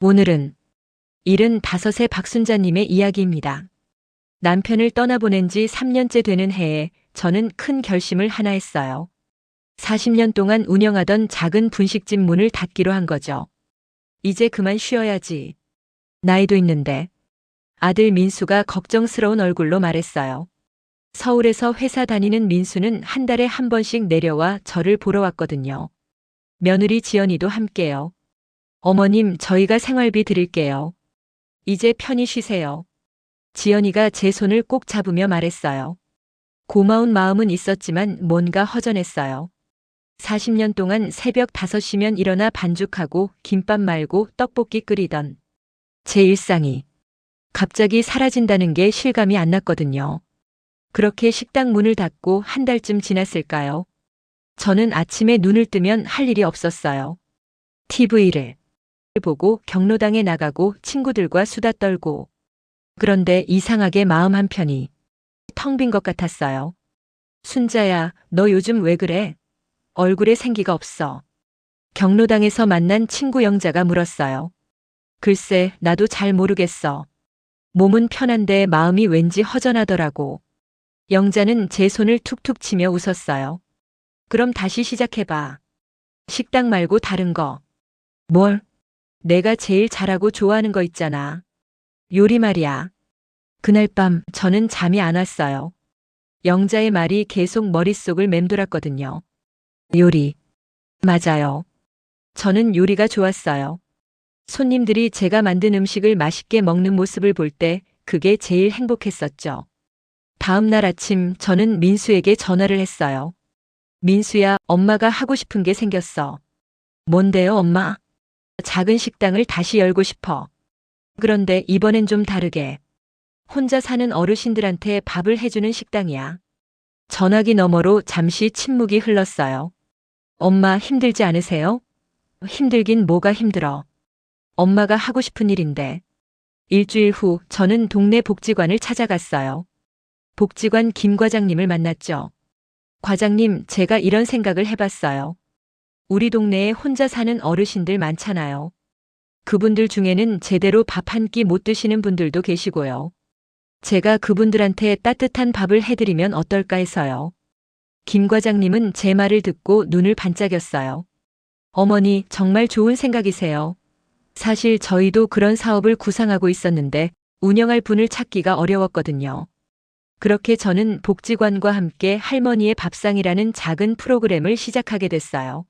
오늘은 75세 박순자님의 이야기입니다. 남편을 떠나보낸 지 3년째 되는 해에 저는 큰 결심을 하나 했어요. 40년 동안 운영하던 작은 분식집 문을 닫기로 한 거죠. 이제 그만 쉬어야지. 나이도 있는데. 아들 민수가 걱정스러운 얼굴로 말했어요. 서울에서 회사 다니는 민수는 한 달에 한 번씩 내려와 저를 보러 왔거든요. 며느리 지연이도 함께요. 어머님, 저희가 생활비 드릴게요. 이제 편히 쉬세요. 지연이가 제 손을 꼭 잡으며 말했어요. 고마운 마음은 있었지만 뭔가 허전했어요. 40년 동안 새벽 5시면 일어나 반죽하고 김밥 말고 떡볶이 끓이던 제 일상이 갑자기 사라진다는 게 실감이 안 났거든요. 그렇게 식당 문을 닫고 한 달쯤 지났을까요? 저는 아침에 눈을 뜨면 할 일이 없었어요. TV를 보고 경로당에 나가고 친구들과 수다 떨고. 그런데 이상하게 마음 한편이 텅 빈 것 같았어요. 순자야, 너 요즘 왜 그래? 얼굴에 생기가 없어. 경로당에서 만난 친구 영자가 물었어요. 글쎄, 나도 잘 모르겠어. 몸은 편한데 마음이 왠지 허전하더라고. 영자는 제 손을 툭툭 치며 웃었어요. 그럼 다시 시작해봐. 식당 말고 다른 거. 뭘? 내가 제일 잘하고 좋아하는 거 있잖아. 요리 말이야. 그날 밤 저는 잠이 안 왔어요. 영자의 말이 계속 머릿속을 맴돌았거든요. 요리. 맞아요. 저는 요리가 좋았어요. 손님들이 제가 만든 음식을 맛있게 먹는 모습을 볼 때 그게 제일 행복했었죠. 다음 날 아침 저는 민수에게 전화를 했어요. 민수야, 엄마가 하고 싶은 게 생겼어. 뭔데요, 엄마? 작은 식당을 다시 열고 싶어. 그런데 이번엔 좀 다르게. 혼자 사는 어르신들한테 밥을 해주는 식당이야. 전화기 너머로 잠시 침묵이 흘렀어요. 엄마 힘들지 않으세요? 힘들긴 뭐가 힘들어. 엄마가 하고 싶은 일인데. 일주일 후 저는 동네 복지관을 찾아갔어요. 복지관 김 과장님을 만났죠. 과장님, 제가 이런 생각을 해봤어요. 우리 동네에 혼자 사는 어르신들 많잖아요. 그분들 중에는 제대로 밥 한 끼 못 드시는 분들도 계시고요. 제가 그분들한테 따뜻한 밥을 해드리면 어떨까 해서요. 김 과장님은 제 말을 듣고 눈을 반짝였어요. 어머니, 정말 좋은 생각이세요. 사실 저희도 그런 사업을 구상하고 있었는데 운영할 분을 찾기가 어려웠거든요. 그렇게 저는 복지관과 함께 할머니의 밥상이라는 작은 프로그램을 시작하게 됐어요.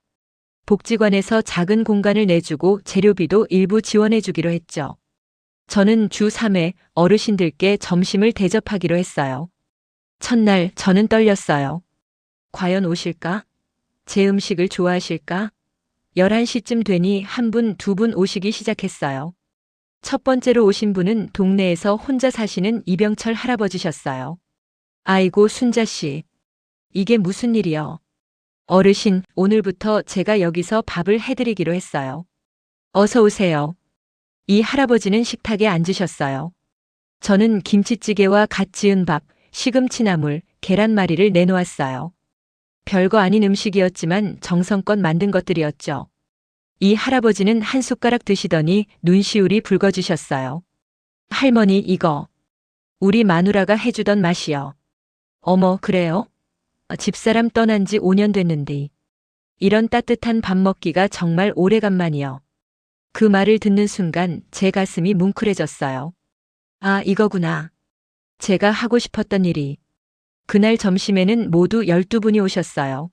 복지관에서 작은 공간을 내주고 재료비도 일부 지원해주기로 했죠. 저는 주 3회 어르신들께 점심을 대접하기로 했어요. 첫날 저는 떨렸어요. 과연 오실까? 제 음식을 좋아하실까? 11시쯤 되니 한 분, 두 분 오시기 시작했어요. 첫 번째로 오신 분은 동네에서 혼자 사시는 이병철 할아버지셨어요. 아이고, 순자씨. 이게 무슨 일이요? 어르신, 오늘부터 제가 여기서 밥을 해드리기로 했어요. 어서 오세요. 이 할아버지는 식탁에 앉으셨어요. 저는 김치찌개와 갓 지은 밥, 시금치나물, 계란말이를 내놓았어요. 별거 아닌 음식이었지만 정성껏 만든 것들이었죠. 이 할아버지는 한 숟가락 드시더니 눈시울이 붉어지셨어요. 할머니, 이거 우리 마누라가 해주던 맛이요. 어머, 그래요? 집사람 떠난 지 5년 됐는데 이런 따뜻한 밥 먹기가 정말 오래간만이요. 그 말을 듣는 순간 제 가슴이 뭉클해졌어요. 아, 이거구나. 제가 하고 싶었던 일이. 그날 점심에는 모두 12분이 오셨어요.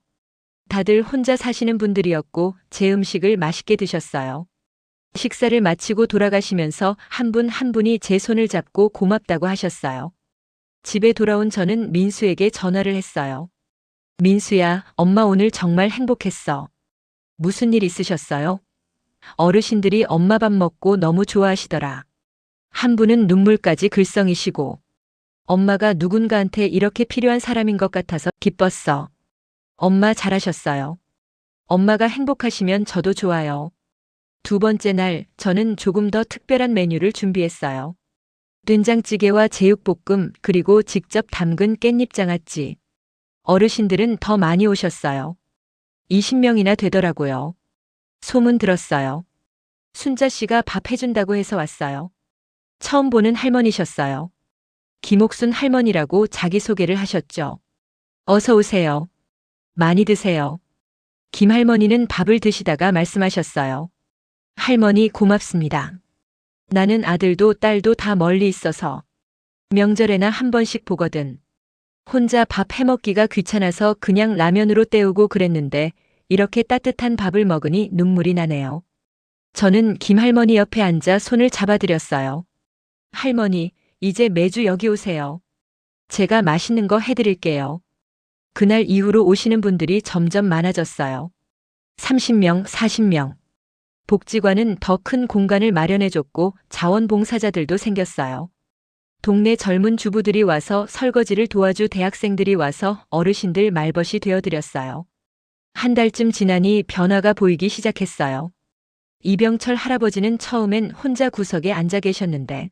다들 혼자 사시는 분들이었고 제 음식을 맛있게 드셨어요. 식사를 마치고 돌아가시면서 한 분 한 분이 제 손을 잡고 고맙다고 하셨어요. 집에 돌아온 저는 민수에게 전화를 했어요. 민수야, 엄마 오늘 정말 행복했어. 무슨 일 있으셨어요? 어르신들이 엄마 밥 먹고 너무 좋아하시더라. 한 분은 눈물까지 글썽이시고 엄마가 누군가한테 이렇게 필요한 사람인 것 같아서 기뻤어. 엄마 잘하셨어요. 엄마가 행복하시면 저도 좋아요. 두 번째 날 저는 조금 더 특별한 메뉴를 준비했어요. 된장찌개와 제육볶음 그리고 직접 담근 깻잎장아찌. 어르신들은 더 많이 오셨어요. 20명이나 되더라고요. 소문 들었어요. 순자 씨가 밥 해준다고 해서 왔어요. 처음 보는 할머니셨어요. 김옥순 할머니라고 자기소개를 하셨죠. 어서 오세요. 많이 드세요. 김 할머니는 밥을 드시다가 말씀하셨어요. 할머니 고맙습니다. 나는 아들도 딸도 다 멀리 있어서 명절에나 한 번씩 보거든. 혼자 밥 해먹기가 귀찮아서 그냥 라면으로 때우고 그랬는데 이렇게 따뜻한 밥을 먹으니 눈물이 나네요. 저는 김할머니 옆에 앉아 손을 잡아드렸어요. 할머니, 이제 매주 여기 오세요. 제가 맛있는 거 해드릴게요. 그날 이후로 오시는 분들이 점점 많아졌어요. 30명, 40명. 복지관은 더 큰 공간을 마련해줬고 자원봉사자들도 생겼어요. 동네 젊은 주부들이 와서 설거지를 도와주 대학생들이 와서 어르신들 말벗이 되어드렸어요. 한 달쯤 지나니 변화가 보이기 시작했어요. 이병철 할아버지는 처음엔 혼자 구석에 앉아 계셨는데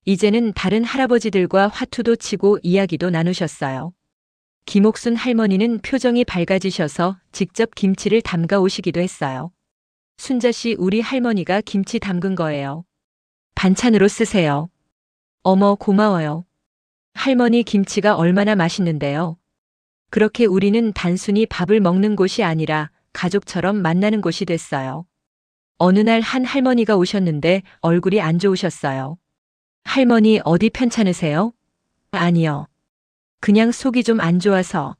이제는 다른 할아버지들과 화투도 치고 이야기도 나누셨어요. 김옥순 할머니는 표정이 밝아지셔서 직접 김치를 담가 오시기도 했어요. 순자 씨, 우리 할머니가 김치 담근 거예요. 반찬으로 쓰세요. 어머, 고마워요. 할머니 김치가 얼마나 맛있는데요. 그렇게 우리는 단순히 밥을 먹는 곳이 아니라 가족처럼 만나는 곳이 됐어요. 어느 날 한 할머니가 오셨는데 얼굴이 안 좋으셨어요. 할머니 어디 편찮으세요? 아니요. 그냥 속이 좀 안 좋아서.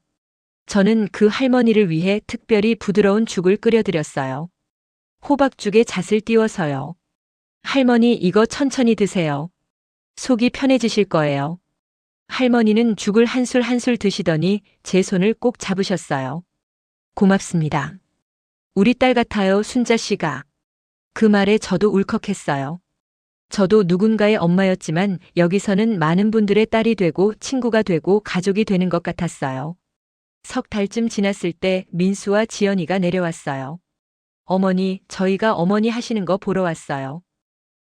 저는 그 할머니를 위해 특별히 부드러운 죽을 끓여드렸어요. 호박죽에 잣을 띄워서요. 할머니 이거 천천히 드세요. 속이 편해지실 거예요. 할머니는 죽을 한 술 한 술 드시더니 제 손을 꼭 잡으셨어요. 고맙습니다. 우리 딸 같아요, 순자 씨가. 그 말에 저도 울컥했어요. 저도 누군가의 엄마였지만 여기서는 많은 분들의 딸이 되고 친구가 되고 가족이 되는 것 같았어요. 석 달쯤 지났을 때 민수와 지연이가 내려왔어요. 어머니, 저희가 어머니 하시는 거 보러 왔어요.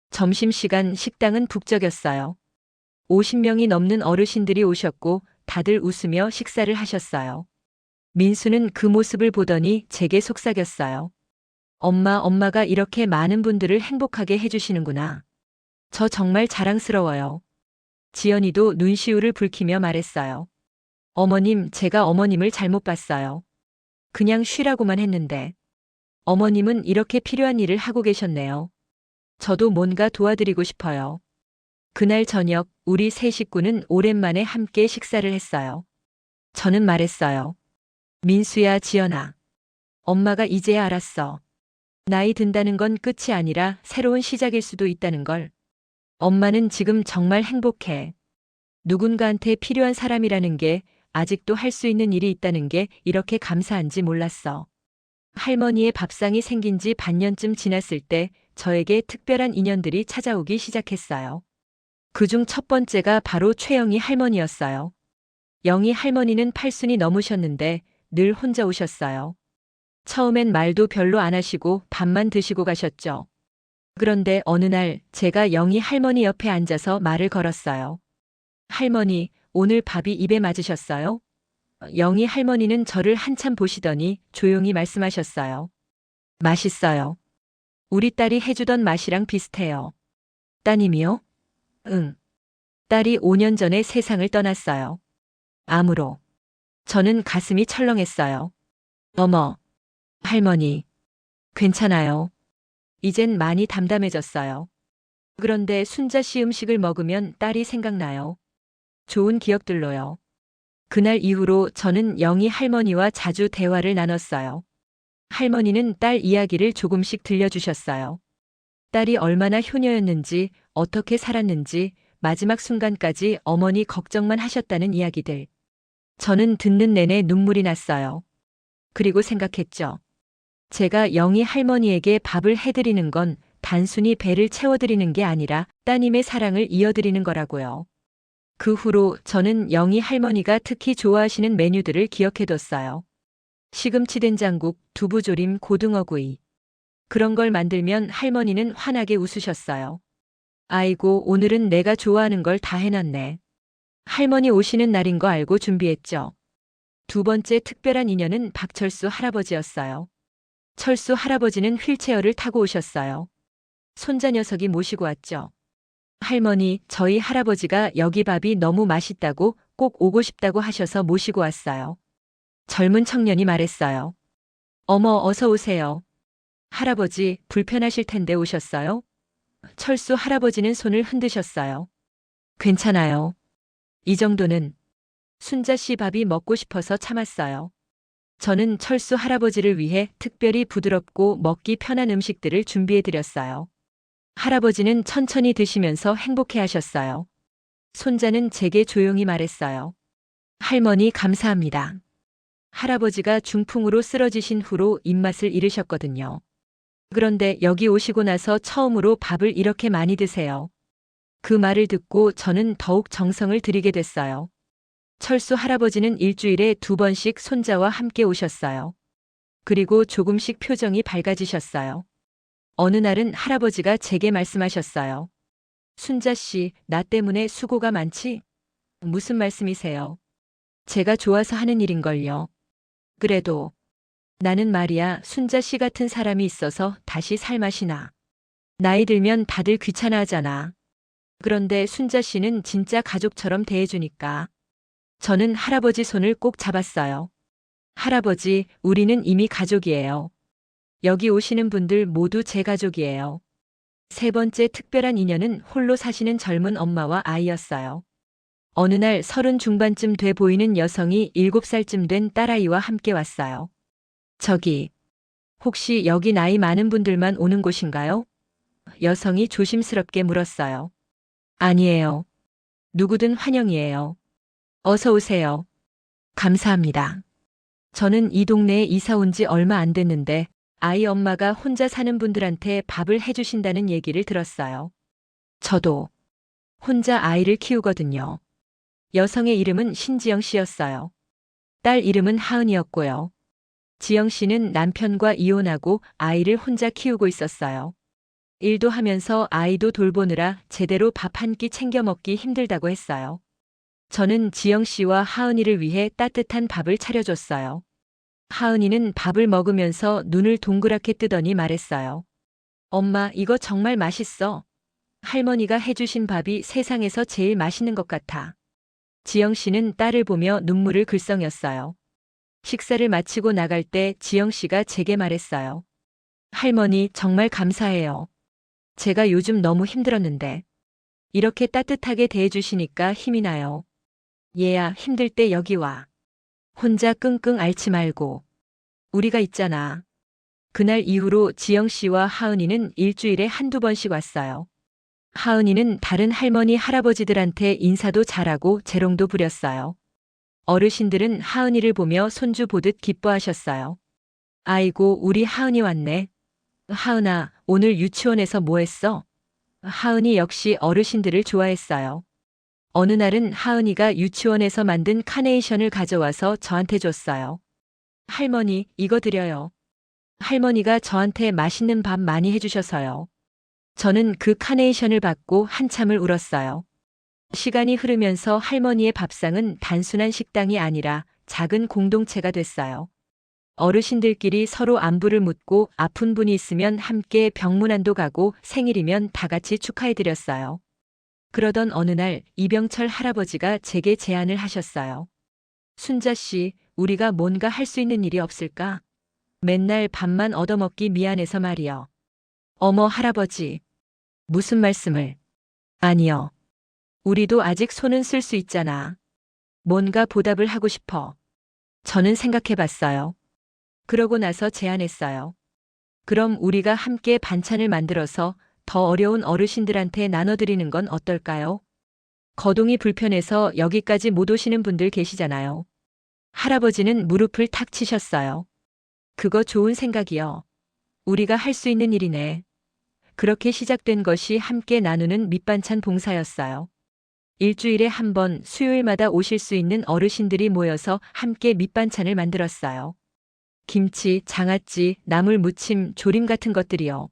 점심시간 식당은 북적였어요. 50명이 넘는 어르신들이 오셨고 다들 웃으며 식사를 하셨어요. 민수는 그 모습을 보더니 제게 속삭였어요. 엄마가 이렇게 많은 분들을 행복하게 해주시는구나. 저 정말 자랑스러워요. 지연이도 눈시울을 붉히며 말했어요. 어머님, 제가 어머님을 잘못 봤어요. 그냥 쉬라고만 했는데. 어머님은 이렇게 필요한 일을 하고 계셨네요. 저도 뭔가 도와드리고 싶어요. 그날 저녁 우리 세 식구는 오랜만에 함께 식사를 했어요. 저는 말했어요. 민수야, 지연아. 엄마가 이제야 알았어. 나이 든다는 건 끝이 아니라 새로운 시작일 수도 있다는 걸. 엄마는 지금 정말 행복해. 누군가한테 필요한 사람이라는 게 아직도 할 수 있는 일이 있다는 게 이렇게 감사한지 몰랐어. 할머니의 밥상이 생긴 지 반년쯤 지났을 때 저에게 특별한 인연들이 찾아오기 시작했어요. 그중 첫 번째가 바로 최영희 할머니였어요. 영희 할머니는 80이 넘으셨는데 늘 혼자 오셨어요. 처음엔 말도 별로 안 하시고 밥만 드시고 가셨죠. 그런데 어느 날 제가 영희 할머니 옆에 앉아서 말을 걸었어요. 할머니, 오늘 밥이 입에 맞으셨어요? 영희 할머니는 저를 한참 보시더니 조용히 말씀하셨어요. 맛있어요. 우리 딸이 해주던 맛이랑 비슷해요. 따님이요? 응. 딸이 5년 전에 세상을 떠났어요. 암으로. 저는 가슴이 철렁했어요. 어머, 할머니. 괜찮아요. 이젠 많이 담담해졌어요. 그런데 순자 씨 음식을 먹으면 딸이 생각나요. 좋은 기억들로요. 그날 이후로 저는 영희 할머니와 자주 대화를 나눴어요. 할머니는 딸 이야기를 조금씩 들려주셨어요. 딸이 얼마나 효녀였는지, 어떻게 살았는지, 마지막 순간까지 어머니 걱정만 하셨다는 이야기들. 저는 듣는 내내 눈물이 났어요. 그리고 생각했죠. 제가 영희 할머니에게 밥을 해드리는 건 단순히 배를 채워드리는 게 아니라 따님의 사랑을 이어드리는 거라고요. 그 후로 저는 영희 할머니가 특히 좋아하시는 메뉴들을 기억해뒀어요. 시금치 된장국, 두부조림, 고등어구이. 그런 걸 만들면 할머니는 환하게 웃으셨어요. 아이고, 오늘은 내가 좋아하는 걸 다 해놨네. 할머니 오시는 날인 거 알고 준비했죠. 두 번째 특별한 인연은 박철수 할아버지였어요. 철수 할아버지는 휠체어를 타고 오셨어요. 손자 녀석이 모시고 왔죠. 할머니, 저희 할아버지가 여기 밥이 너무 맛있다고 꼭 오고 싶다고 하셔서 모시고 왔어요. 젊은 청년이 말했어요. 어머, 어서 오세요. 할아버지, 불편하실 텐데 오셨어요? 철수 할아버지는 손을 흔드셨어요. 괜찮아요. 이 정도는. 순자 씨 밥이 먹고 싶어서 참았어요. 저는 철수 할아버지를 위해 특별히 부드럽고 먹기 편한 음식들을 준비해 드렸어요. 할아버지는 천천히 드시면서 행복해 하셨어요. 손자는 제게 조용히 말했어요. 할머니 감사합니다. 할아버지가 중풍으로 쓰러지신 후로 입맛을 잃으셨거든요. 그런데 여기 오시고 나서 처음으로 밥을 이렇게 많이 드세요. 그 말을 듣고 저는 더욱 정성을 들이게 됐어요. 철수 할아버지는 일주일에 2번씩 손자와 함께 오셨어요. 그리고 조금씩 표정이 밝아지셨어요. 어느 날은 할아버지가 제게 말씀하셨어요. 순자 씨, 나 때문에 수고가 많지? 무슨 말씀이세요? 제가 좋아서 하는 일인걸요. 그래도 나는 말이야, 순자 씨 같은 사람이 있어서 다시 살맛이 나. 나이 들면 다들 귀찮아하잖아. 그런데 순자 씨는 진짜 가족처럼 대해주니까. 저는 할아버지 손을 꼭 잡았어요. 할아버지, 우리는 이미 가족이에요. 여기 오시는 분들 모두 제 가족이에요. 세 번째 특별한 인연은 홀로 사시는 젊은 엄마와 아이였어요. 어느 날 30 중반쯤 돼 보이는 여성이 7살쯤 된 딸아이와 함께 왔어요. 저기, 혹시 여기 나이 많은 분들만 오는 곳인가요? 여성이 조심스럽게 물었어요. 아니에요. 누구든 환영이에요. 어서 오세요. 감사합니다. 저는 이 동네에 이사 온 지 얼마 안 됐는데 아이 엄마가 혼자 사는 분들한테 밥을 해주신다는 얘기를 들었어요. 저도 혼자 아이를 키우거든요. 여성의 이름은 신지영 씨였어요. 딸 이름은 하은이었고요. 지영 씨는 남편과 이혼하고 아이를 혼자 키우고 있었어요. 일도 하면서 아이도 돌보느라 제대로 밥 한 끼 챙겨 먹기 힘들다고 했어요. 저는 지영 씨와 하은이를 위해 따뜻한 밥을 차려줬어요. 하은이는 밥을 먹으면서 눈을 동그랗게 뜨더니 말했어요. 엄마, 이거 정말 맛있어. 할머니가 해주신 밥이 세상에서 제일 맛있는 것 같아. 지영 씨는 딸을 보며 눈물을 글썽였어요. 식사를 마치고 나갈 때 지영 씨가 제게 말했어요. 할머니, 정말 감사해요. 제가 요즘 너무 힘들었는데 이렇게 따뜻하게 대해주시니까 힘이 나요. 얘야, 힘들 때 여기 와. 혼자 끙끙 앓지 말고. 우리가 있잖아. 그날 이후로 지영 씨와 하은이는 일주일에 한두 번씩 왔어요. 하은이는 다른 할머니, 할아버지들한테 인사도 잘하고 재롱도 부렸어요. 어르신들은 하은이를 보며 손주 보듯 기뻐하셨어요. 아이고, 우리 하은이 왔네. 하은아, 오늘 유치원에서 뭐 했어? 하은이 역시 어르신들을 좋아했어요. 어느 날은 하은이가 유치원에서 만든 카네이션을 가져와서 저한테 줬어요. 할머니, 이거 드려요. 할머니가 저한테 맛있는 밥 많이 해주셔서요. 저는 그 카네이션을 받고 한참을 울었어요. 시간이 흐르면서 할머니의 밥상은 단순한 식당이 아니라 작은 공동체가 됐어요. 어르신들끼리 서로 안부를 묻고 아픈 분이 있으면 함께 병문안도 가고 생일이면 다 같이 축하해드렸어요. 그러던 어느 날 이병철 할아버지가 제게 제안을 하셨어요. 순자 씨, 우리가 뭔가 할 수 있는 일이 없을까? 맨날 밥만 얻어먹기 미안해서 말이요. 어머 할아버지. 무슨 말씀을? 아니요. 우리도 아직 손은 쓸 수 있잖아. 뭔가 보답을 하고 싶어. 저는 생각해봤어요. 그러고 나서 제안했어요. 그럼 우리가 함께 반찬을 만들어서 더 어려운 어르신들한테 나눠드리는 건 어떨까요? 거동이 불편해서 여기까지 못 오시는 분들 계시잖아요. 할아버지는 무릎을 탁 치셨어요. 그거 좋은 생각이요. 우리가 할 수 있는 일이네. 그렇게 시작된 것이 함께 나누는 밑반찬 봉사였어요. 일주일에 한 번 수요일마다 오실 수 있는 어르신들이 모여서 함께 밑반찬을 만들었어요. 김치, 장아찌, 나물 무침, 조림 같은 것들이요.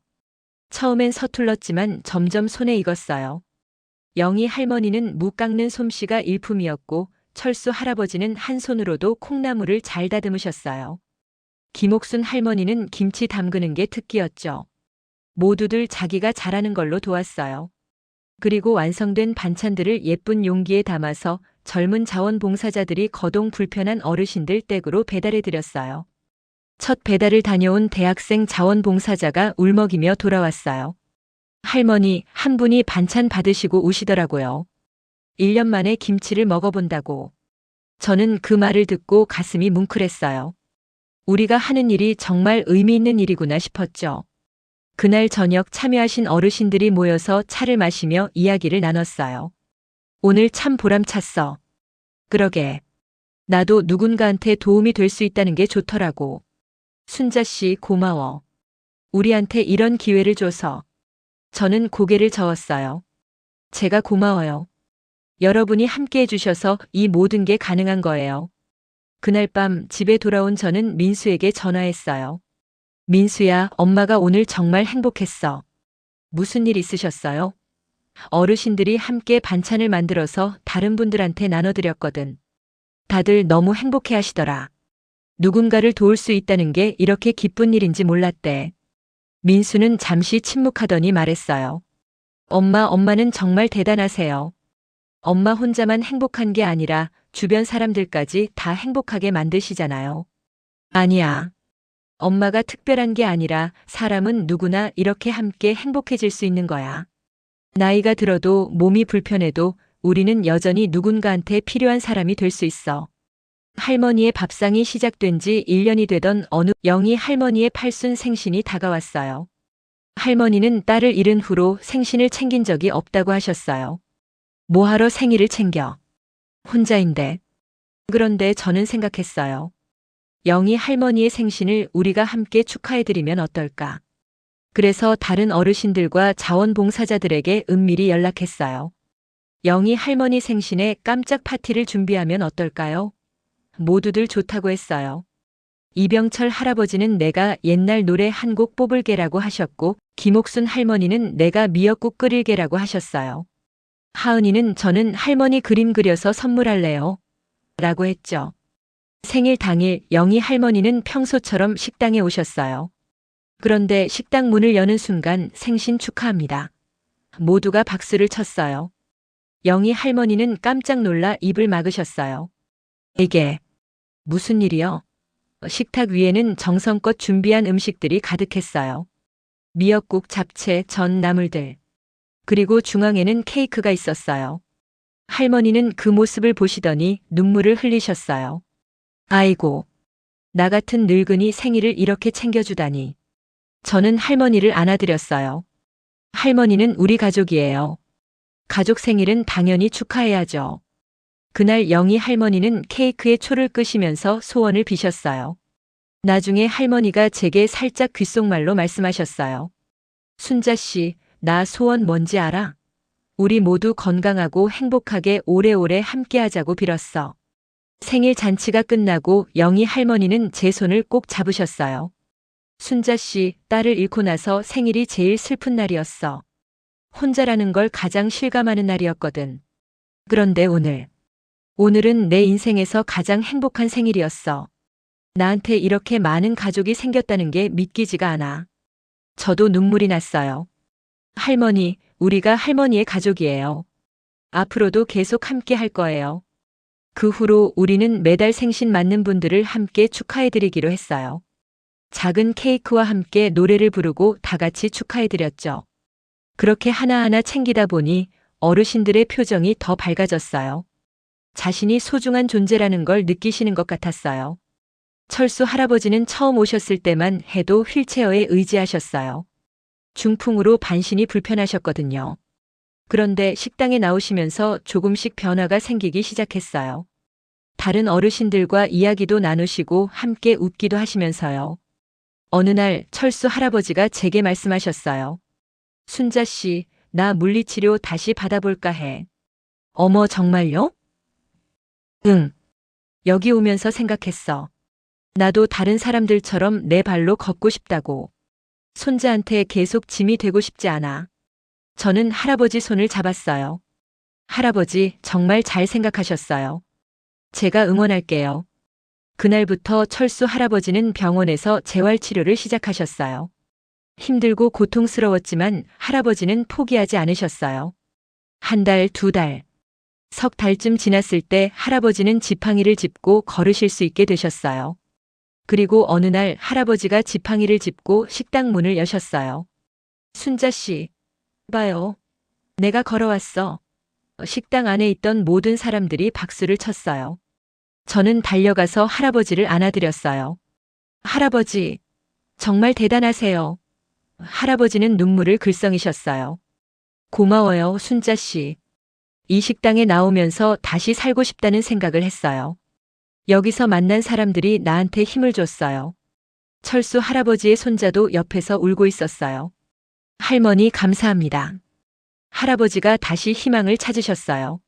처음엔 서툴렀지만 점점 손에 익었어요. 영희 할머니는 무 깎는 솜씨가 일품이었고 철수 할아버지는 한 손으로도 콩나물을 잘 다듬으셨어요. 김옥순 할머니는 김치 담그는 게 특기였죠. 모두들 자기가 잘하는 걸로 도왔어요. 그리고 완성된 반찬들을 예쁜 용기에 담아서 젊은 자원봉사자들이 거동 불편한 어르신들 댁으로 배달해 드렸어요. 첫 배달을 다녀온 대학생 자원봉사자가 울먹이며 돌아왔어요. 할머니 한 분이 반찬 받으시고 오시더라고요. 1년 만에 김치를 먹어본다고. 저는 그 말을 듣고 가슴이 뭉클했어요. 우리가 하는 일이 정말 의미 있는 일이구나 싶었죠. 그날 저녁 참여하신 어르신들이 모여서 차를 마시며 이야기를 나눴어요. 오늘 참 보람찼어. 그러게. 나도 누군가한테 도움이 될 수 있다는 게 좋더라고. 순자 씨 고마워. 우리한테 이런 기회를 줘서. 저는 고개를 저었어요. 제가 고마워요. 여러분이 함께 해주셔서 이 모든 게 가능한 거예요. 그날 밤 집에 돌아온 저는 민수에게 전화했어요. 민수야, 엄마가 오늘 정말 행복했어. 무슨 일 있으셨어요? 어르신들이 함께 반찬을 만들어서 다른 분들한테 나눠드렸거든. 다들 너무 행복해 하시더라. 누군가를 도울 수 있다는 게 이렇게 기쁜 일인지 몰랐대. 민수는 잠시 침묵하더니 말했어요. 엄마는 정말 대단하세요. 엄마 혼자만 행복한 게 아니라 주변 사람들까지 다 행복하게 만드시잖아요. 아니야. 엄마가 특별한 게 아니라 사람은 누구나 이렇게 함께 행복해질 수 있는 거야. 나이가 들어도 몸이 불편해도 우리는 여전히 누군가한테 필요한 사람이 될 수 있어. 할머니의 밥상이 시작된 지 1년이 되던 어느 영희 할머니의 팔순 생신이 다가왔어요. 할머니는 딸을 잃은 후로 생신을 챙긴 적이 없다고 하셨어요. 뭐하러 생일을 챙겨? 혼자인데. 그런데 저는 생각했어요. 영희 할머니의 생신을 우리가 함께 축하해드리면 어떨까? 그래서 다른 어르신들과 자원봉사자들에게 은밀히 연락했어요. 영희 할머니 생신에 깜짝 파티를 준비하면 어떨까요? 모두들 좋다고 했어요. 이병철 할아버지는 내가 옛날 노래 한 곡 뽑을게라고 하셨고, 김옥순 할머니는 내가 미역국 끓일게라고 하셨어요. 하은이는 저는 할머니 그림 그려서 선물할래요. 라고 했죠. 생일 당일 영희 할머니는 평소처럼 식당에 오셨어요. 그런데 식당 문을 여는 순간 생신 축하합니다. 모두가 박수를 쳤어요. 영희 할머니는 깜짝 놀라 입을 막으셨어요. 이게 무슨 일이요? 식탁 위에는 정성껏 준비한 음식들이 가득했어요. 미역국, 잡채, 전, 나물들. 그리고 중앙에는 케이크가 있었어요. 할머니는 그 모습을 보시더니 눈물을 흘리셨어요. 아이고, 나 같은 늙은이 생일을 이렇게 챙겨주다니. 저는 할머니를 안아드렸어요. 할머니는 우리 가족이에요. 가족 생일은 당연히 축하해야죠. 그날 영희 할머니는 케이크에 초를 끄시면서 소원을 비셨어요. 나중에 할머니가 제게 살짝 귓속말로 말씀하셨어요. 순자 씨, 나 소원 뭔지 알아? 우리 모두 건강하고 행복하게 오래오래 함께하자고 빌었어. 생일 잔치가 끝나고 영희 할머니는 제 손을 꼭 잡으셨어요. 순자 씨, 딸을 잃고 나서 생일이 제일 슬픈 날이었어. 혼자라는 걸 가장 실감하는 날이었거든. 그런데 오늘은 내 인생에서 가장 행복한 생일이었어. 나한테 이렇게 많은 가족이 생겼다는 게 믿기지가 않아. 저도 눈물이 났어요. 할머니, 우리가 할머니의 가족이에요. 앞으로도 계속 함께 할 거예요. 그 후로 우리는 매달 생신 맞는 분들을 함께 축하해드리기로 했어요. 작은 케이크와 함께 노래를 부르고 다 같이 축하해드렸죠. 그렇게 하나하나 챙기다 보니 어르신들의 표정이 더 밝아졌어요. 자신이 소중한 존재라는 걸 느끼시는 것 같았어요. 철수 할아버지는 처음 오셨을 때만 해도 휠체어에 의지하셨어요. 중풍으로 반신이 불편하셨거든요. 그런데 식당에 나오시면서 조금씩 변화가 생기기 시작했어요. 다른 어르신들과 이야기도 나누시고 함께 웃기도 하시면서요. 어느 날 철수 할아버지가 제게 말씀하셨어요. 순자 씨, 나 물리치료 다시 받아볼까 해. 어머, 정말요? 응. 여기 오면서 생각했어. 나도 다른 사람들처럼 내 발로 걷고 싶다고. 손자한테 계속 짐이 되고 싶지 않아. 저는 할아버지 손을 잡았어요. 할아버지, 정말 잘 생각하셨어요. 제가 응원할게요. 그날부터 철수 할아버지는 병원에서 재활치료를 시작하셨어요. 힘들고 고통스러웠지만 할아버지는 포기하지 않으셨어요. 한 달, 두 달, 석 달쯤 지났을 때 할아버지는 지팡이를 짚고 걸으실 수 있게 되셨어요. 그리고 어느 날 할아버지가 지팡이를 짚고 식당 문을 여셨어요. 순자 씨, 봐요. 내가 걸어왔어. 식당 안에 있던 모든 사람들이 박수를 쳤어요. 저는 달려가서 할아버지를 안아드렸어요. 할아버지, 정말 대단하세요. 할아버지는 눈물을 글썽이셨어요. 고마워요, 순자 씨. 이 식당에 나오면서 다시 살고 싶다는 생각을 했어요. 여기서 만난 사람들이 나한테 힘을 줬어요. 철수 할아버지의 손자도 옆에서 울고 있었어요. 할머니 감사합니다. 할아버지가 다시 희망을 찾으셨어요.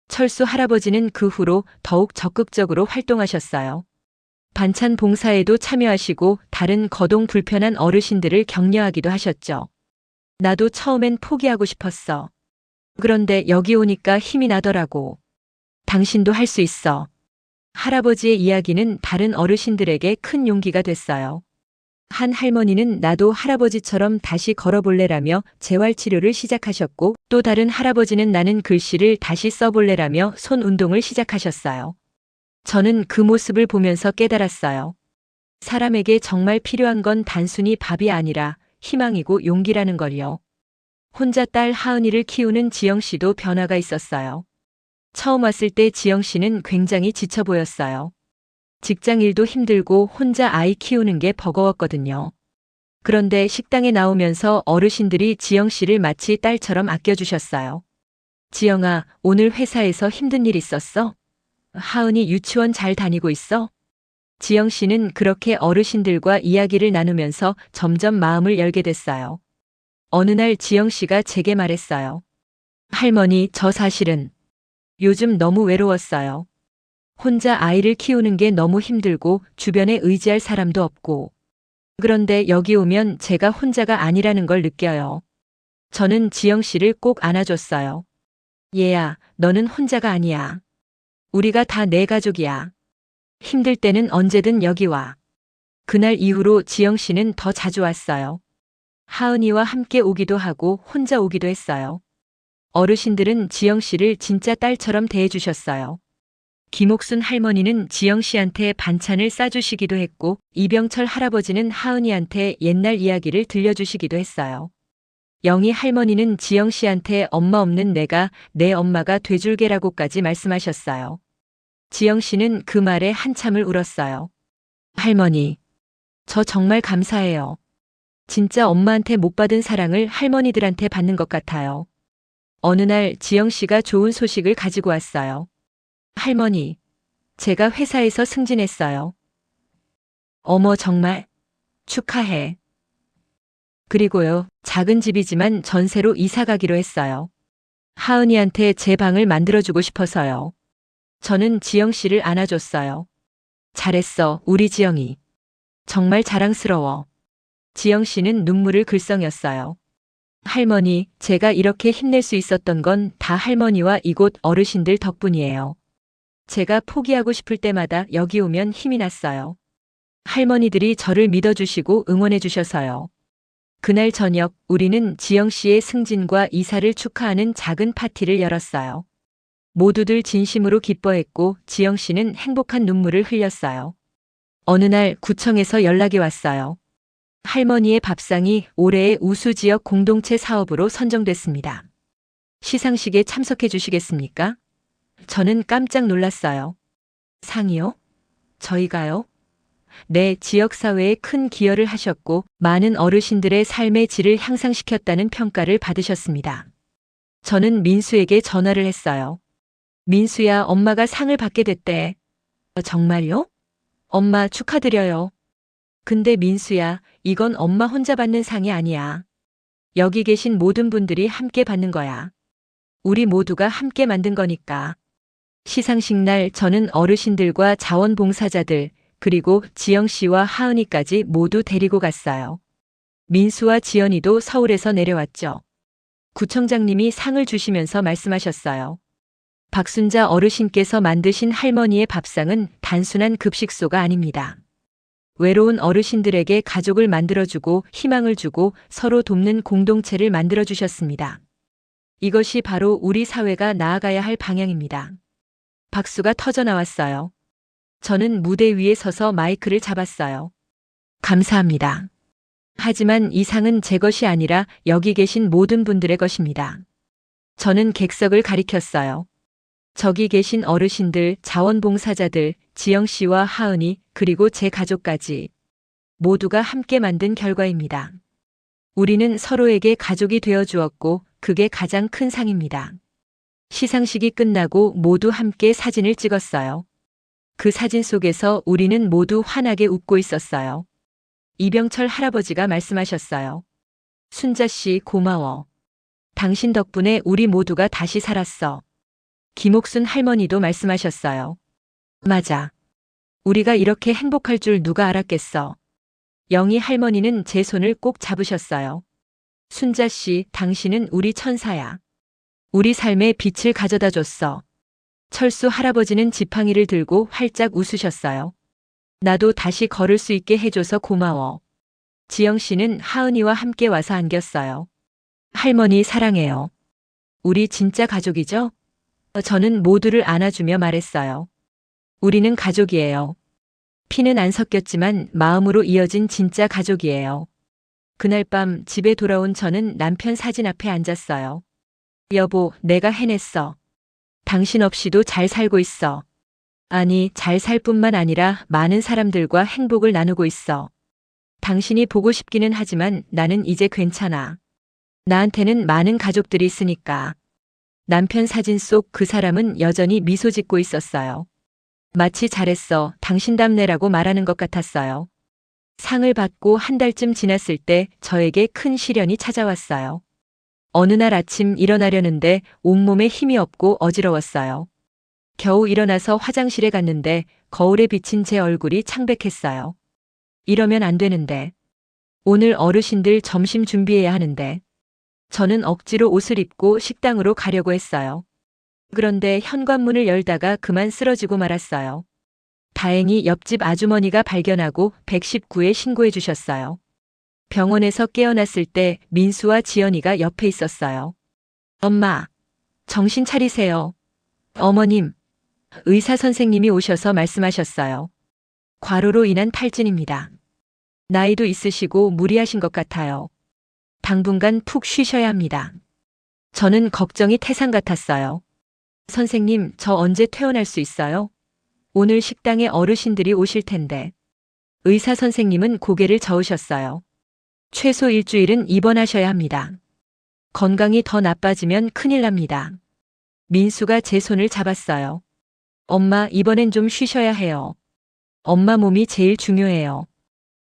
철수 할아버지는 그 후로 더욱 적극적으로 활동하셨어요. 반찬 봉사에도 참여하시고 다른 거동 불편한 어르신들을 격려하기도 하셨죠. 나도 처음엔 포기하고 싶었어. 그런데 여기 오니까 힘이 나더라고. 당신도 할 수 있어. 할아버지의 이야기는 다른 어르신들에게 큰 용기가 됐어요. 한 할머니는 나도 할아버지처럼 다시 걸어볼래라며 재활치료를 시작하셨고, 또 다른 할아버지는 나는 글씨를 다시 써볼래라며 손 운동을 시작하셨어요. 저는 그 모습을 보면서 깨달았어요. 사람에게 정말 필요한 건 단순히 밥이 아니라 희망이고 용기라는 걸요. 혼자 딸 하은이를 키우는 지영 씨도 변화가 있었어요. 처음 왔을 때 지영 씨는 굉장히 지쳐 보였어요. 직장 일도 힘들고 혼자 아이 키우는 게 버거웠거든요. 그런데 식당에 나오면서 어르신들이 지영 씨를 마치 딸처럼 아껴주셨어요. 지영아, 오늘 회사에서 힘든 일 있었어? 하은이 유치원 잘 다니고 있어? 지영 씨는 그렇게 어르신들과 이야기를 나누면서 점점 마음을 열게 됐어요. 어느 날 지영 씨가 제게 말했어요. 할머니, 저 사실은 요즘 너무 외로웠어요. 혼자 아이를 키우는 게 너무 힘들고 주변에 의지할 사람도 없고. 그런데 여기 오면 제가 혼자가 아니라는 걸 느껴요. 저는 지영 씨를 꼭 안아줬어요. 얘야, 너는 혼자가 아니야. 우리가 다 내 가족이야. 힘들 때는 언제든 여기 와. 그날 이후로 지영 씨는 더 자주 왔어요. 하은이와 함께 오기도 하고 혼자 오기도 했어요. 어르신들은 지영 씨를 진짜 딸처럼 대해주셨어요. 김옥순 할머니는 지영 씨한테 반찬을 싸주시기도 했고, 이병철 할아버지는 하은이한테 옛날 이야기를 들려주시기도 했어요. 영희 할머니는 지영 씨한테 엄마 없는 내가 내 엄마가 돼줄게라고까지 말씀하셨어요. 지영 씨는 그 말에 한참을 울었어요. 할머니, 저 정말 감사해요. 진짜 엄마한테 못 받은 사랑을 할머니들한테 받는 것 같아요. 어느 날 지영 씨가 좋은 소식을 가지고 왔어요. 할머니, 제가 회사에서 승진했어요. 어머, 정말 축하해. 그리고요, 작은 집이지만 전세로 이사 가기로 했어요. 하은이한테 제 방을 만들어주고 싶어서요. 저는 지영 씨를 안아줬어요. 잘했어, 우리 지영이. 정말 자랑스러워. 지영 씨는 눈물을 글썽였어요. 할머니, 제가 이렇게 힘낼 수 있었던 건 다 할머니와 이곳 어르신들 덕분이에요. 제가 포기하고 싶을 때마다 여기 오면 힘이 났어요. 할머니들이 저를 믿어주시고 응원해주셔서요. 그날 저녁 우리는 지영 씨의 승진과 이사를 축하하는 작은 파티를 열었어요. 모두들 진심으로 기뻐했고 지영 씨는 행복한 눈물을 흘렸어요. 어느 날 구청에서 연락이 왔어요. 할머니의 밥상이 올해의 우수지역 공동체 사업으로 선정됐습니다. 시상식에 참석해 주시겠습니까? 저는 깜짝 놀랐어요. 상이요? 저희가요? 네, 지역사회에 큰 기여를 하셨고 많은 어르신들의 삶의 질을 향상시켰다는 평가를 받으셨습니다. 저는 민수에게 전화를 했어요. 민수야, 엄마가 상을 받게 됐대. 정말요? 엄마 축하드려요. 근데 민수야, 이건 엄마 혼자 받는 상이 아니야. 여기 계신 모든 분들이 함께 받는 거야. 우리 모두가 함께 만든 거니까. 시상식 날 저는 어르신들과 자원봉사자들, 그리고 지영 씨와 하은이까지 모두 데리고 갔어요. 민수와 지연이도 서울에서 내려왔죠. 구청장님이 상을 주시면서 말씀하셨어요. 박순자 어르신께서 만드신 할머니의 밥상은 단순한 급식소가 아닙니다. 외로운 어르신들에게 가족을 만들어주고 희망을 주고 서로 돕는 공동체를 만들어주셨습니다. 이것이 바로 우리 사회가 나아가야 할 방향입니다. 박수가 터져 나왔어요. 저는 무대 위에 서서 마이크를 잡았어요. 감사합니다. 하지만 이 상은 제 것이 아니라 여기 계신 모든 분들의 것입니다. 저는 객석을 가리켰어요. 저기 계신 어르신들, 자원봉사자들, 지영 씨와 하은이, 그리고 제 가족까지 모두가 함께 만든 결과입니다. 우리는 서로에게 가족이 되어 주었고 그게 가장 큰 상입니다. 시상식이 끝나고 모두 함께 사진을 찍었어요. 그 사진 속에서 우리는 모두 환하게 웃고 있었어요. 이병철 할아버지가 말씀하셨어요. 순자 씨 고마워. 당신 덕분에 우리 모두가 다시 살았어. 김옥순 할머니도 말씀하셨어요. 맞아. 우리가 이렇게 행복할 줄 누가 알았겠어. 영희 할머니는 제 손을 꼭 잡으셨어요. 순자 씨, 당신은 우리 천사야. 우리 삶에 빛을 가져다 줬어. 철수 할아버지는 지팡이를 들고 활짝 웃으셨어요. 나도 다시 걸을 수 있게 해줘서 고마워. 지영 씨는 하은이와 함께 와서 안겼어요. 할머니 사랑해요. 우리 진짜 가족이죠? 저는 모두를 안아주며 말했어요. 우리는 가족이에요. 피는 안 섞였지만 마음으로 이어진 진짜 가족이에요. 그날 밤 집에 돌아온 저는 남편 사진 앞에 앉았어요. 여보, 내가 해냈어. 당신 없이도 잘 살고 있어. 아니, 잘 살 뿐만 아니라 많은 사람들과 행복을 나누고 있어. 당신이 보고 싶기는 하지만 나는 이제 괜찮아. 나한테는 많은 가족들이 있으니까. 남편 사진 속 그 사람은 여전히 미소 짓고 있었어요. 마치 잘했어, 당신답네라고 말하는 것 같았어요. 상을 받고 한 달쯤 지났을 때 저에게 큰 시련이 찾아왔어요. 어느 날 아침 일어나려는데 온몸에 힘이 없고 어지러웠어요. 겨우 일어나서 화장실에 갔는데 거울에 비친 제 얼굴이 창백했어요. 이러면 안 되는데. 오늘 어르신들 점심 준비해야 하는데. 저는 억지로 옷을 입고 식당으로 가려고 했어요. 그런데 현관문을 열다가 그만 쓰러지고 말았어요. 다행히 옆집 아주머니가 발견하고 119에 신고해 주셨어요. 병원에서 깨어났을 때 민수와 지연이가 옆에 있었어요. 엄마, 정신 차리세요. 어머님, 의사 선생님이 오셔서 말씀하셨어요. 과로로 인한 탈진입니다. 나이도 있으시고 무리하신 것 같아요. 당분간 푹 쉬셔야 합니다. 저는 걱정이 태산 같았어요. 선생님, 저 언제 퇴원할 수 있어요? 오늘 식당에 어르신들이 오실 텐데. 의사 선생님은 고개를 저으셨어요. 최소 일주일은 입원하셔야 합니다. 건강이 더 나빠지면 큰일 납니다. 민수가 제 손을 잡았어요. 엄마, 이번엔 좀 쉬셔야 해요. 엄마 몸이 제일 중요해요.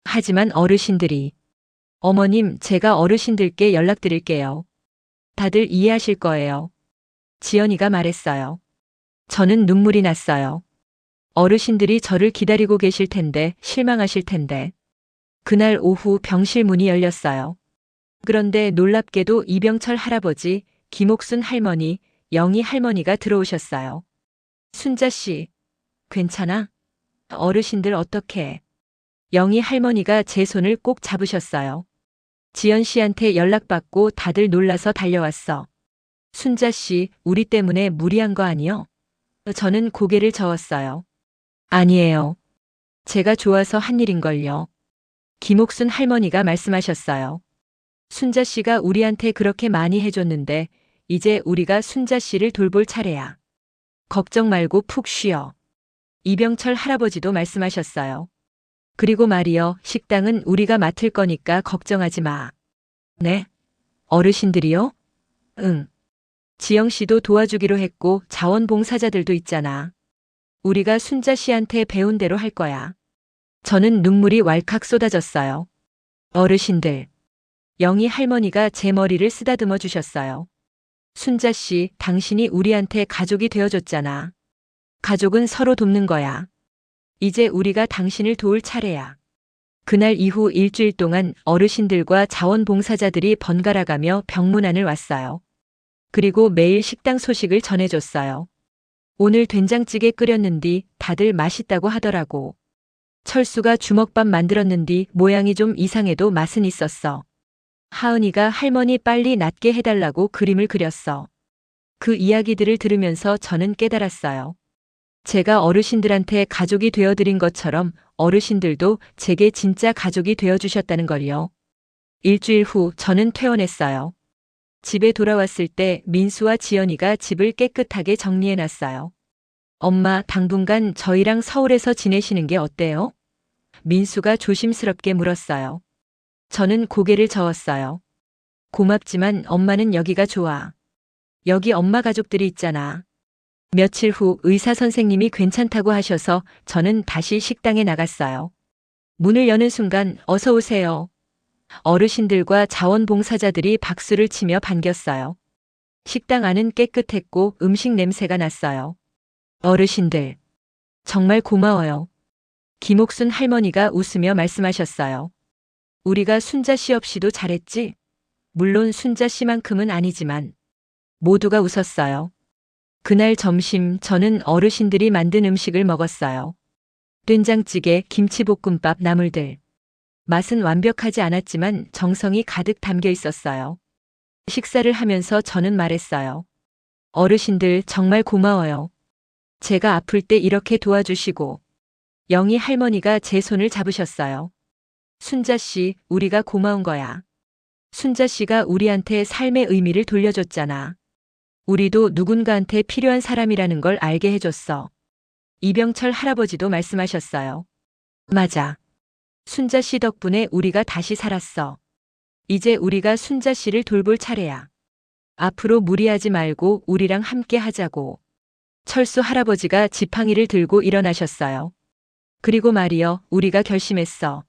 하지만 어르신들이. 어머님, 제가 어르신들께 연락드릴게요. 다들 이해하실 거예요. 지연이가 말했어요. 저는 눈물이 났어요. 어르신들이 저를 기다리고 계실 텐데, 실망하실 텐데. 그날 오후 병실 문이 열렸어요. 그런데 놀랍게도 이병철 할아버지, 김옥순 할머니, 영희 할머니가 들어오셨어요. 순자 씨, 괜찮아? 어르신들 어떡해? 영희 할머니가 제 손을 꼭 잡으셨어요. 지연 씨한테 연락받고 다들 놀라서 달려왔어. 순자 씨, 우리 때문에 무리한 거 아니요? 저는 고개를 저었어요. 아니에요. 제가 좋아서 한 일인걸요. 김옥순 할머니가 말씀하셨어요. 순자 씨가 우리한테 그렇게 많이 해줬는데 이제 우리가 순자 씨를 돌볼 차례야. 걱정 말고 푹 쉬어. 이병철 할아버지도 말씀하셨어요. 그리고 말이여, 식당은 우리가 맡을 거니까 걱정하지 마. 네? 어르신들이요? 응. 지영 씨도 도와주기로 했고 자원봉사자들도 있잖아. 우리가 순자 씨한테 배운 대로 할 거야. 저는 눈물이 왈칵 쏟아졌어요. 어르신들. 영희 할머니가 제 머리를 쓰다듬어 주셨어요. 순자 씨, 당신이 우리한테 가족이 되어줬잖아. 가족은 서로 돕는 거야. 이제 우리가 당신을 도울 차례야. 그날 이후 일주일 동안 어르신들과 자원봉사자들이 번갈아가며 병문안을 왔어요. 그리고 매일 식당 소식을 전해줬어요. 오늘 된장찌개 끓였는디 다들 맛있다고 하더라고. 철수가 주먹밥 만들었는디 모양이 좀 이상해도 맛은 있었어. 하은이가 할머니 빨리 낫게 해달라고 그림을 그렸어. 그 이야기들을 들으면서 저는 깨달았어요. 제가 어르신들한테 가족이 되어드린 것처럼 어르신들도 제게 진짜 가족이 되어주셨다는 걸요. 일주일 후 저는 퇴원했어요. 집에 돌아왔을 때 민수와 지연이가 집을 깨끗하게 정리해놨어요. 엄마, 당분간 저희랑 서울에서 지내시는 게 어때요? 민수가 조심스럽게 물었어요. 저는 고개를 저었어요. 고맙지만 엄마는 여기가 좋아. 여기 엄마 가족들이 있잖아. 며칠 후 의사 선생님이 괜찮다고 하셔서 저는 다시 식당에 나갔어요. 문을 여는 순간 어서 오세요. 어르신들과 자원봉사자들이 박수를 치며 반겼어요. 식당 안은 깨끗했고 음식 냄새가 났어요. 어르신들, 정말 고마워요. 김옥순 할머니가 웃으며 말씀하셨어요. 우리가 순자 씨 없이도 잘했지? 물론 순자 씨만큼은 아니지만. 모두가 웃었어요. 그날 점심 저는 어르신들이 만든 음식을 먹었어요. 된장찌개, 김치볶음밥, 나물들. 맛은 완벽하지 않았지만 정성이 가득 담겨 있었어요. 식사를 하면서 저는 말했어요. 어르신들 정말 고마워요. 제가 아플 때 이렇게 도와주시고. 영희 할머니가 제 손을 잡으셨어요. 순자 씨, 우리가 고마운 거야. 순자 씨가 우리한테 삶의 의미를 돌려줬잖아. 우리도 누군가한테 필요한 사람이라는 걸 알게 해줬어. 이병철 할아버지도 말씀하셨어요. 맞아. 순자 씨 덕분에 우리가 다시 살았어. 이제 우리가 순자 씨를 돌볼 차례야. 앞으로 무리하지 말고 우리랑 함께 하자고. 철수 할아버지가 지팡이를 들고 일어나셨어요. 그리고 말이여, 우리가 결심했어.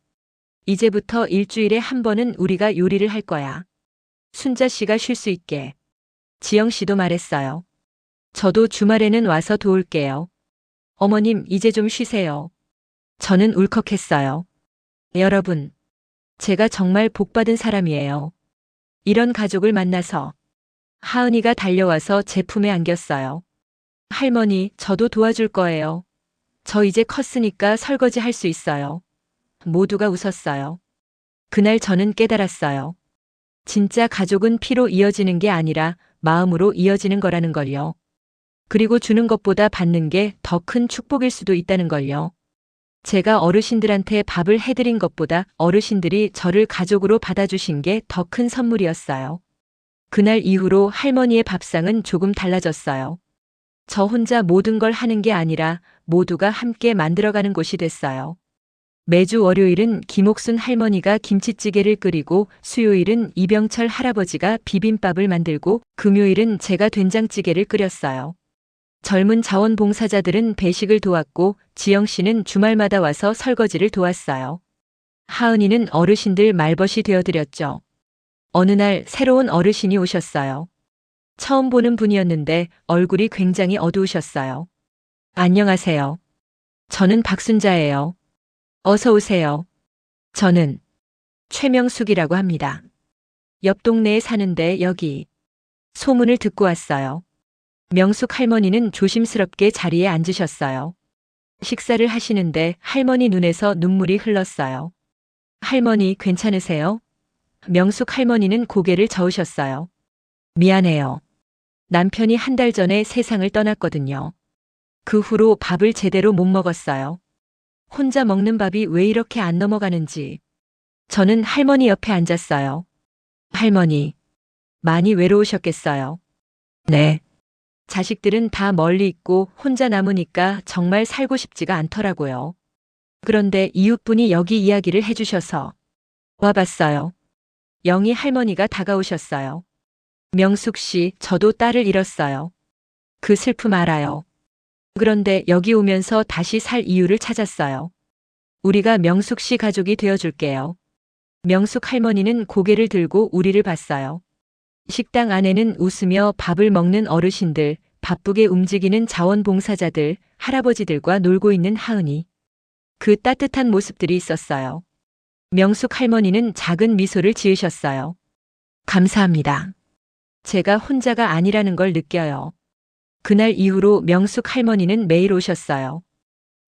이제부터 일주일에 한 번은 우리가 요리를 할 거야. 순자 씨가 쉴 수 있게. 지영 씨도 말했어요. 저도 주말에는 와서 도울게요. 어머님, 이제 좀 쉬세요. 저는 울컥했어요. 여러분, 제가 정말 복받은 사람이에요. 이런 가족을 만나서. 하은이가 달려와서 제 품에 안겼어요. 할머니, 저도 도와줄 거예요. 저 이제 컸으니까 설거지 할 수 있어요. 모두가 웃었어요. 그날 저는 깨달았어요. 진짜 가족은 피로 이어지는 게 아니라 마음으로 이어지는 거라는 걸요. 그리고 주는 것보다 받는 게 더 큰 축복일 수도 있다는 걸요. 제가 어르신들한테 밥을 해드린 것보다 어르신들이 저를 가족으로 받아주신 게 더 큰 선물이었어요. 그날 이후로 할머니의 밥상은 조금 달라졌어요. 저 혼자 모든 걸 하는 게 아니라 모두가 함께 만들어가는 곳이 됐어요. 매주 월요일은 김옥순 할머니가 김치찌개를 끓이고 수요일은 이병철 할아버지가 비빔밥을 만들고 금요일은 제가 된장찌개를 끓였어요. 젊은 자원봉사자들은 배식을 도왔고 지영 씨는 주말마다 와서 설거지를 도왔어요. 하은이는 어르신들 말벗이 되어드렸죠. 어느 날 새로운 어르신이 오셨어요. 처음 보는 분이었는데 얼굴이 굉장히 어두우셨어요. 안녕하세요. 저는 박순자예요. 어서 오세요. 저는 최명숙이라고 합니다. 옆 동네에 사는데 여기. 소문을 듣고 왔어요. 명숙 할머니는 조심스럽게 자리에 앉으셨어요. 식사를 하시는데 할머니 눈에서 눈물이 흘렀어요. 할머니 괜찮으세요? 명숙 할머니는 고개를 저으셨어요. 미안해요. 남편이 한 달 전에 세상을 떠났거든요. 그 후로 밥을 제대로 못 먹었어요. 혼자 먹는 밥이 왜 이렇게 안 넘어가는지. 저는 할머니 옆에 앉았어요. 할머니, 많이 외로우셨겠어요. 네. 자식들은 다 멀리 있고 혼자 남으니까 정말 살고 싶지가 않더라고요. 그런데 이웃분이 여기 이야기를 해주셔서 와봤어요. 영희 할머니가 다가오셨어요. 명숙 씨, 저도 딸을 잃었어요. 그 슬픔 알아요. 그런데 여기 오면서 다시 살 이유를 찾았어요. 우리가 명숙 씨 가족이 되어줄게요. 명숙 할머니는 고개를 들고 우리를 봤어요. 식당 안에는 웃으며 밥을 먹는 어르신들, 바쁘게 움직이는 자원봉사자들, 할아버지들과 놀고 있는 하은이. 그 따뜻한 모습들이 있었어요. 명숙 할머니는 작은 미소를 지으셨어요. 감사합니다. 제가 혼자가 아니라는 걸 느껴요. 그날 이후로 명숙 할머니는 매일 오셨어요.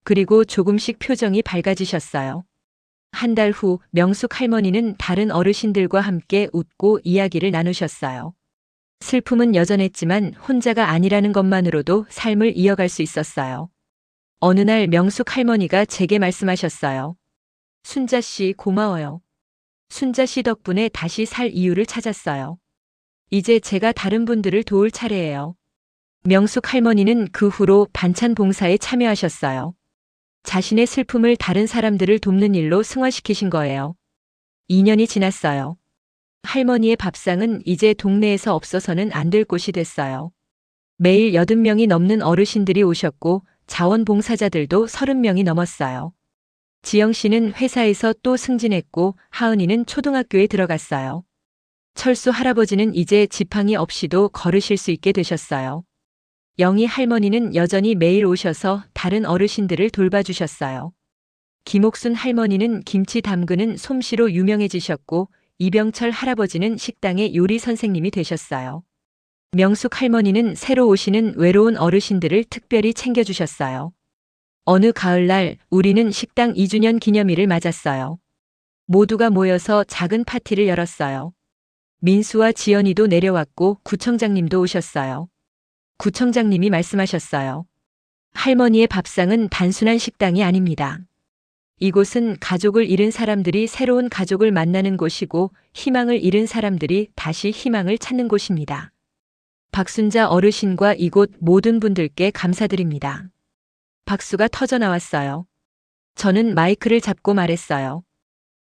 그리고 조금씩 표정이 밝아지셨어요. 한 달 후 명숙 할머니는 다른 어르신들과 함께 웃고 이야기를 나누셨어요. 슬픔은 여전했지만 혼자가 아니라는 것만으로도 삶을 이어갈 수 있었어요. 어느 날 명숙 할머니가 제게 말씀하셨어요. 순자 씨 고마워요. 순자 씨 덕분에 다시 살 이유를 찾았어요. 이제 제가 다른 분들을 도울 차례예요. 명숙 할머니는 그 후로 반찬 봉사에 참여하셨어요. 자신의 슬픔을 다른 사람들을 돕는 일로 승화시키신 거예요. 2년이 지났어요. 할머니의 밥상은 이제 동네에서 없어서는 안 될 곳이 됐어요. 매일 80명이 넘는 어르신들이 오셨고 자원봉사자들도 30명이 넘었어요. 지영 씨는 회사에서 또 승진했고 하은이는 초등학교에 들어갔어요. 철수 할아버지는 이제 지팡이 없이도 걸으실 수 있게 되셨어요. 영희 할머니는 여전히 매일 오셔서 다른 어르신들을 돌봐주셨어요. 김옥순 할머니는 김치 담그는 솜씨로 유명해지셨고 이병철 할아버지는 식당의 요리 선생님이 되셨어요. 명숙 할머니는 새로 오시는 외로운 어르신들을 특별히 챙겨주셨어요. 어느 가을날 우리는 식당 2주년 기념일을 맞았어요. 모두가 모여서 작은 파티를 열었어요. 민수와 지연이도 내려왔고 구청장님도 오셨어요. 구청장님이 말씀하셨어요. 할머니의 밥상은 단순한 식당이 아닙니다. 이곳은 가족을 잃은 사람들이 새로운 가족을 만나는 곳이고 희망을 잃은 사람들이 다시 희망을 찾는 곳입니다. 박순자 어르신과 이곳 모든 분들께 감사드립니다. 박수가 터져 나왔어요. 저는 마이크를 잡고 말했어요.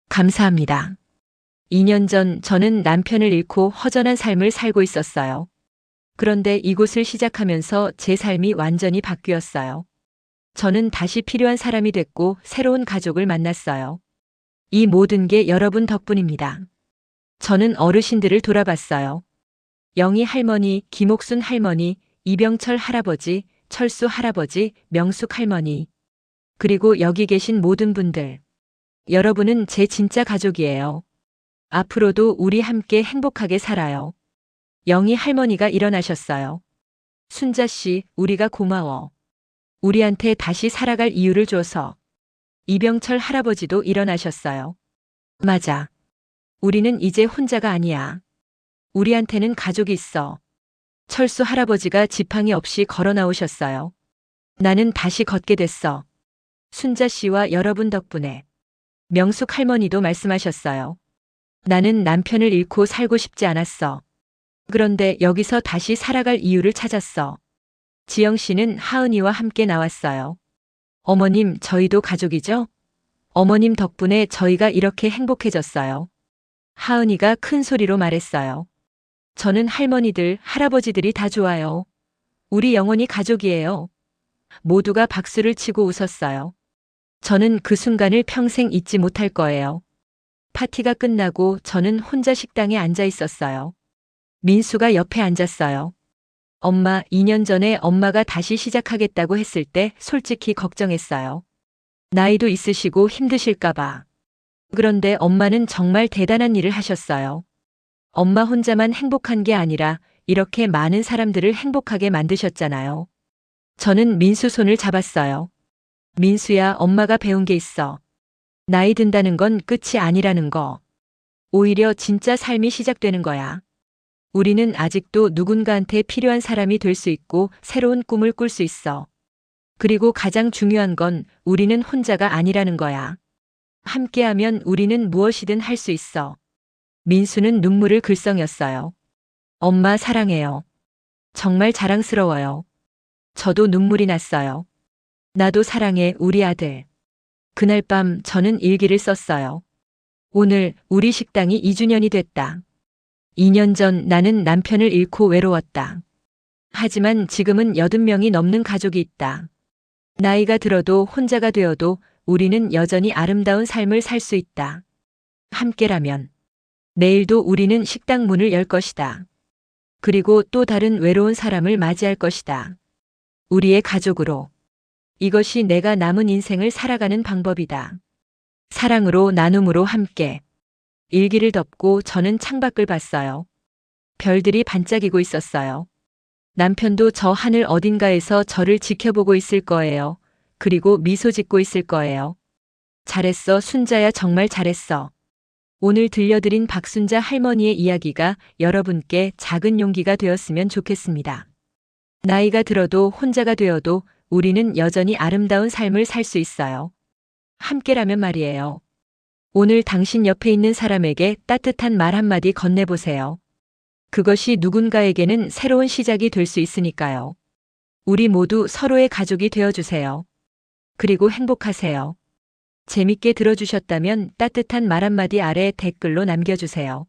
감사합니다. 2년 전 저는 남편을 잃고 허전한 삶을 살고 있었어요. 그런데 이곳을 시작하면서 제 삶이 완전히 바뀌었어요. 저는 다시 필요한 사람이 됐고 새로운 가족을 만났어요. 이 모든 게 여러분 덕분입니다. 저는 어르신들을 돌아봤어요. 영희 할머니, 김옥순 할머니, 이병철 할아버지, 철수 할아버지, 명숙 할머니. 그리고 여기 계신 모든 분들. 여러분은 제 진짜 가족이에요. 앞으로도 우리 함께 행복하게 살아요. 영희 할머니가 일어나셨어요. 순자 씨, 우리가 고마워. 우리한테 다시 살아갈 이유를 줘서. 이병철 할아버지도 일어나셨어요. 맞아. 우리는 이제 혼자가 아니야. 우리한테는 가족이 있어. 철수 할아버지가 지팡이 없이 걸어 나오셨어요. 나는 다시 걷게 됐어. 순자 씨와 여러분 덕분에. 명숙 할머니도 말씀하셨어요. 나는 남편을 잃고 살고 싶지 않았어. 그런데 여기서 다시 살아갈 이유를 찾았어. 지영 씨는 하은이와 함께 나왔어요. 어머님, 저희도 가족이죠? 어머님 덕분에 저희가 이렇게 행복해졌어요. 하은이가 큰 소리로 말했어요. 저는 할머니들, 할아버지들이 다 좋아요. 우리 영원히 가족이에요. 모두가 박수를 치고 웃었어요. 저는 그 순간을 평생 잊지 못할 거예요. 파티가 끝나고 저는 혼자 식당에 앉아 있었어요. 민수가 옆에 앉았어요. 엄마, 2년 전에 엄마가 다시 시작하겠다고 했을 때 솔직히 걱정했어요. 나이도 있으시고 힘드실까봐. 그런데 엄마는 정말 대단한 일을 하셨어요. 엄마 혼자만 행복한 게 아니라 이렇게 많은 사람들을 행복하게 만드셨잖아요. 저는 민수 손을 잡았어요. 민수야, 엄마가 배운 게 있어. 나이 든다는 건 끝이 아니라는 거. 오히려 진짜 삶이 시작되는 거야. 우리는 아직도 누군가한테 필요한 사람이 될 수 있고 새로운 꿈을 꿀 수 있어. 그리고 가장 중요한 건 우리는 혼자가 아니라는 거야. 함께하면 우리는 무엇이든 할 수 있어. 민수는 눈물을 글썽였어요. 엄마 사랑해요. 정말 자랑스러워요. 저도 눈물이 났어요. 나도 사랑해, 우리 아들. 그날 밤 저는 일기를 썼어요. 오늘 우리 식당이 2주년이 됐다. 2년 전 나는 남편을 잃고 외로웠다. 하지만 지금은 80명이 넘는 가족이 있다. 나이가 들어도 혼자가 되어도 우리는 여전히 아름다운 삶을 살 수 있다. 함께라면. 내일도 우리는 식당 문을 열 것이다. 그리고 또 다른 외로운 사람을 맞이할 것이다. 우리의 가족으로. 이것이 내가 남은 인생을 살아가는 방법이다. 사랑으로, 나눔으로 함께. 일기를 덮고 저는 창밖을 봤어요. 별들이 반짝이고 있었어요. 남편도 저 하늘 어딘가에서 저를 지켜보고 있을 거예요. 그리고 미소 짓고 있을 거예요. 잘했어, 순자야, 정말 잘했어. 오늘 들려드린 박순자 할머니의 이야기가 여러분께 작은 용기가 되었으면 좋겠습니다. 나이가 들어도 혼자가 되어도 우리는 여전히 아름다운 삶을 살 수 있어요. 함께라면 말이에요. 오늘 당신 옆에 있는 사람에게 따뜻한 말 한마디 건네보세요. 그것이 누군가에게는 새로운 시작이 될 수 있으니까요. 우리 모두 서로의 가족이 되어주세요. 그리고 행복하세요. 재밌게 들어주셨다면 따뜻한 말 한마디 아래 댓글로 남겨주세요.